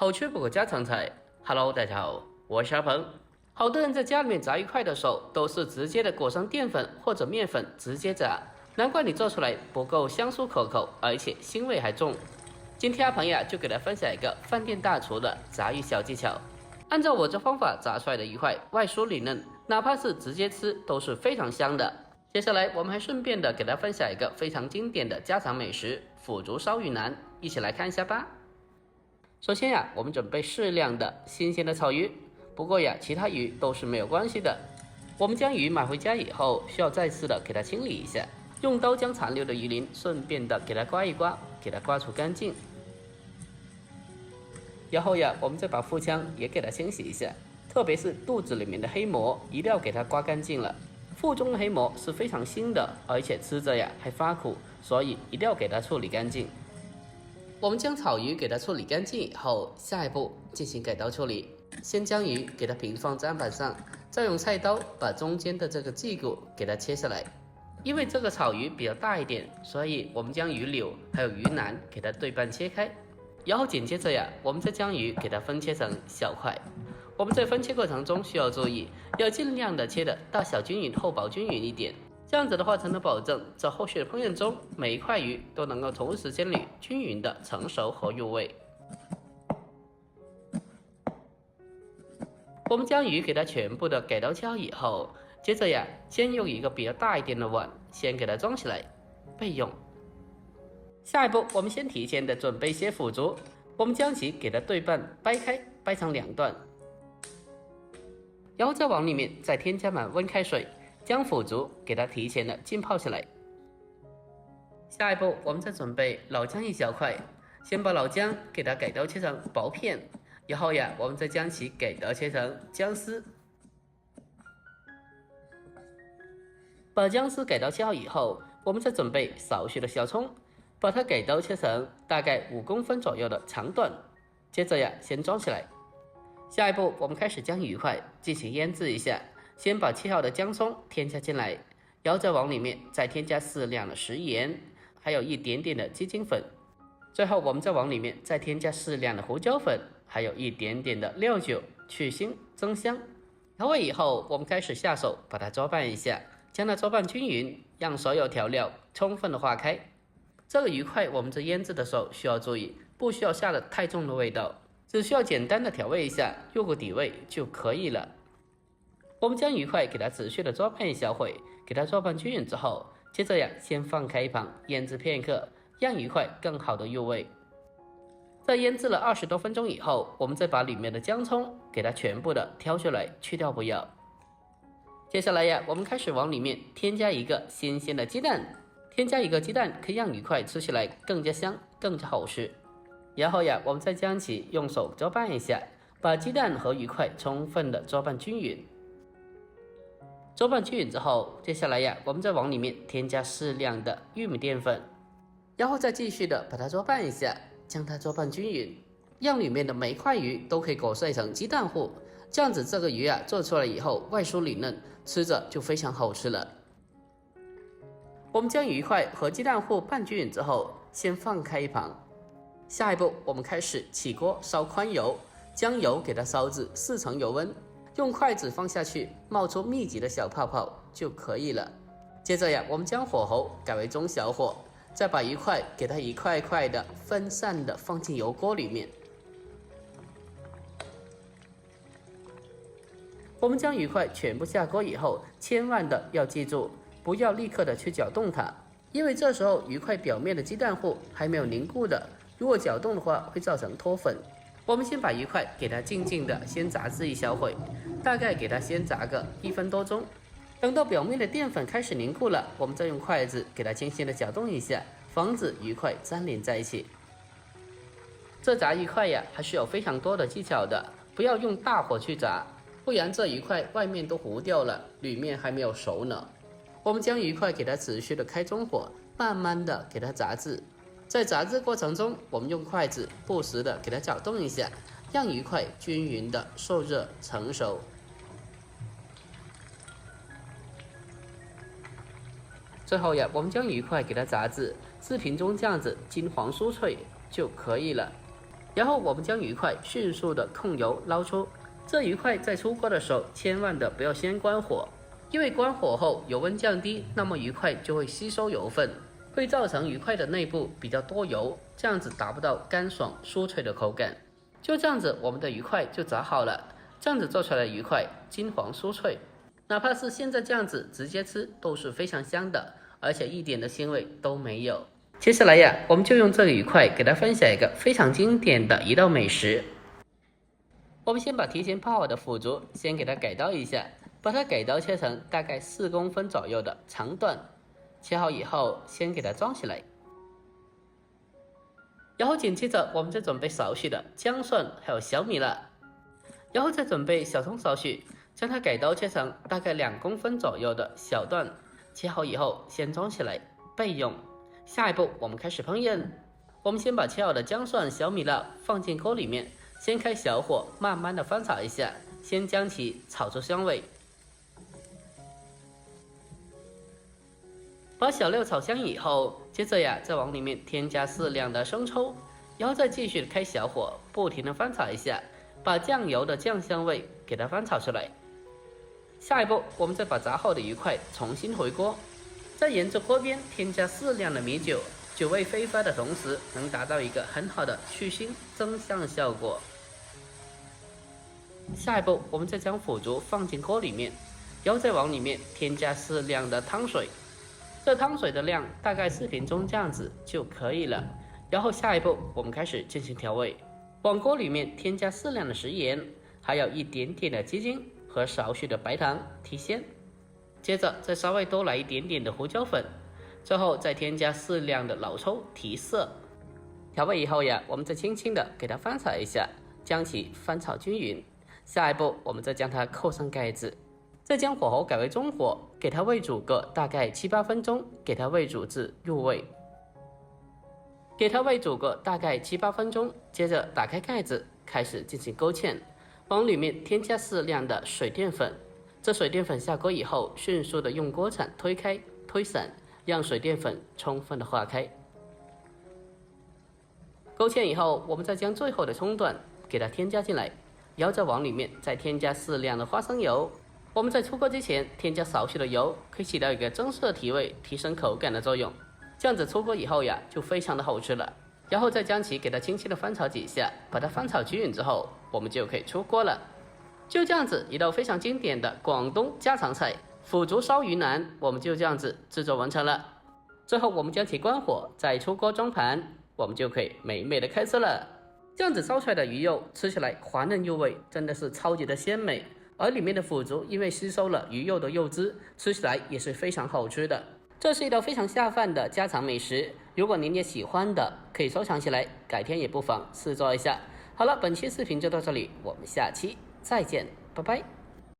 好吃不过家常菜。Hello， 大家好，我是阿鹏。好多人在家里面炸鱼块的时候，都是直接的裹上淀粉或者面粉直接炸，难怪你做出来不够香酥可口，而且腥味还重。今天阿鹏呀就给大家分享一个饭店大厨的炸鱼小技巧。按照我这方法炸出来的鱼块外酥里嫩，哪怕是直接吃都是非常香的。接下来我们还顺便的给大家分享一个非常经典的家常美食腐竹烧鱼腩，一起来看一下吧。首先呀，我们准备适量的新鲜的草鱼，不过呀，其他鱼都是没有关系的。我们将鱼买回家以后，需要再次的给它清理一下，用刀将残留的鱼鳞顺便的给它刮一刮，给它刮除干净。然后呀，我们再把腹腔也给它清洗一下，特别是肚子里面的黑膜，一定要给它刮干净了。腹中的黑膜是非常腥的，而且吃着呀还发苦，所以一定要给它处理干净。我们将草鱼给它处理干净以后，下一步进行改刀处理。先将鱼给它平放在案板上，再用菜刀把中间的这个脊骨给它切下来。因为这个草鱼比较大一点，所以我们将鱼柳还有鱼腩给它对半切开。然后紧接着呀，我们再将鱼给它分切成小块。我们在分切过程中需要注意，要尽量的切的大小均匀、厚薄均匀一点。这样子的话，才能保证在后续的烹饪中，每一块鱼都能够同时间里均匀的成熟和入味。我们将鱼给它全部的改刀切好以后，接着呀，先用一个比较大一点的碗，先给它装起来，备用。下一步，我们先提前的准备一些腐竹，我们将其给它对半掰开，掰成两段，然后再往里面再添加满温开水。将腐竹给它提前的浸泡起来。下一步，我们再准备老姜一小块，先把老姜给它改刀切成薄片，然后呀，我们再将其改刀切成姜丝。把姜丝改刀切好以后，我们再准备少许的小葱，把它改刀切成大概5公分左右的长段。接着呀，先装起来。下一步，我们开始将鱼块进行腌制一下。先把切好的姜葱添加进来，然后再往里面再添加适量的食盐，还有一点点的鸡精粉。最后我们再往里面再添加适量的胡椒粉，还有一点点的料酒，去腥增香。调味以后，我们开始下手把它搅拌一下，将它搅拌均匀，让所有调料充分的化开。这个鱼块我们在腌制的时候需要注意，不需要下的太重的味道，只需要简单的调味一下，入个底味就可以了。我们将鱼块给它持续的搅拌一小会，给它搅拌均匀之后，接着呀，先放开一旁腌制片刻，让鱼块更好的入味。在腌制了20多分钟以后，我们再把里面的姜葱给它全部的挑出来，去掉不要。接下来呀，我们开始往里面添加一个新鲜的鸡蛋，添加一个鸡蛋可以让鱼块吃起来更加香，更加好吃。然后呀，我们再将其用手搅拌一下，把鸡蛋和鱼块充分的搅拌均匀。搅拌均匀之后，接下来呀，我们再往里面添加适量的玉米淀粉，然后再继续的把它搅拌一下，将它搅拌均匀，让里面的每一块鱼都可以裹晒成鸡蛋糊。这样子这个鱼啊做出来以后外酥里嫩，吃着就非常好吃了。我们将鱼块和鸡蛋糊拌均匀之后，先放开一旁。下一步，我们开始起锅烧宽油，将油给它烧至4成油温。用筷子放下去，冒出密集的小泡泡就可以了。接着呀，我们将火候改为中小火，再把鱼块给它一块块的分散的放进油锅里面。我们将鱼块全部下锅以后，千万的要记住，不要立刻的去搅动它，因为这时候鱼块表面的鸡蛋糊还没有凝固的，如果搅动的话会造成脱粉。我们先把鱼块给它静静的先炸制一小会，大概给它先炸个1分多钟。等到表面的淀粉开始凝固了，我们再用筷子给它轻轻的搅动一下，防止鱼块粘连在一起。这炸鱼块呀，还是有非常多的技巧的，不要用大火去炸，不然这鱼块外面都糊掉了，里面还没有熟呢。我们将鱼块给它持续的开中火，慢慢的给它炸制。在炸制过程中，我们用筷子不时的给它搅动一下，让鱼块均匀的受热成熟。最后呀，我们将鱼块给它炸至视频中这样子金黄酥脆就可以了。然后我们将鱼块迅速的控油捞出。这鱼块在出锅的时候，千万的不要先关火，因为关火后油温降低，那么鱼块就会吸收油分，会造成鱼块的内部比较多油，这样子达不到干爽酥脆的口感。就这样子，我们的鱼块就炸好了。这样子做出来的鱼块金黄酥脆，哪怕是现在这样子直接吃都是非常香的，而且一点的腥味都没有。接下来呀，我们就用这个鱼块给大家分享一个非常经典的一道美食。我们先把提前泡好的腐竹先给它改刀一下，把它改刀切成大概4公分左右的长段，切好以后先给它装起来。然后紧接着我们再准备少许的姜蒜还有小米辣，然后再准备小葱少许，将它改刀切成大概2公分左右的小段，切好以后先装起来备用。下一步我们开始烹饪，我们先把切好的姜蒜、小米辣放进锅里面，先开小火慢慢的翻炒一下，先将其炒出香味。把小料炒香以后，接着呀再往里面添加适量的生抽，然后再继续开小火不停的翻炒一下，把酱油的酱香味给它翻炒出来。下一步我们再把炸好的鱼块重新回锅，再沿着锅边添加适量的米酒，酒味挥发的同时能达到一个很好的去腥增香的效果。下一步我们再将腐竹放进锅里面，然后再往里面添加适量的汤水，这汤水的量大概4瓶中这样子就可以了。然后下一步我们开始进行调味，往锅里面添加适量的食盐，还有一点点的鸡精和少许的白糖提鲜，接着再稍微多来一点点的胡椒粉，最后再添加适量的老抽提色。调味以后呀，我们再轻轻的给它翻炒一下，将其翻炒均匀。下一步我们再将它扣上盖子，再将火候改为中火，给它煨煮个大概7-8分钟，给它煨煮至入味。给它煨煮个大概7-8分钟，接着打开盖子开始进行勾芡，往里面添加适量的水淀粉。这水淀粉下锅以后，迅速的用锅铲推开推散，让水淀粉充分的化开。勾芡以后，我们再将最后的葱段给它添加进来，然后再往里面再添加适量的花生油。我们在出锅之前添加少许的油，可以起到一个增色提味、提升口感的作用。这样子出锅以后呀，就非常的好吃了。然后再将其给它轻轻的翻炒几下，把它翻炒均匀之后，我们就可以出锅了。就这样子，一道非常经典的广东家常菜腐竹烧鱼腩，我们就这样子制作完成了。最后我们将其关火，再出锅装盘，我们就可以美美的开吃了。这样子烧出来的鱼肉吃起来滑嫩入味，真的是超级的鲜美。而里面的腐竹因为吸收了鱼肉的肉汁，吃起来也是非常好吃的。这是一道非常下饭的家常美食，如果您也喜欢的，可以收藏起来，改天也不妨试做一下。好了，本期视频就到这里，我们下期再见，拜拜。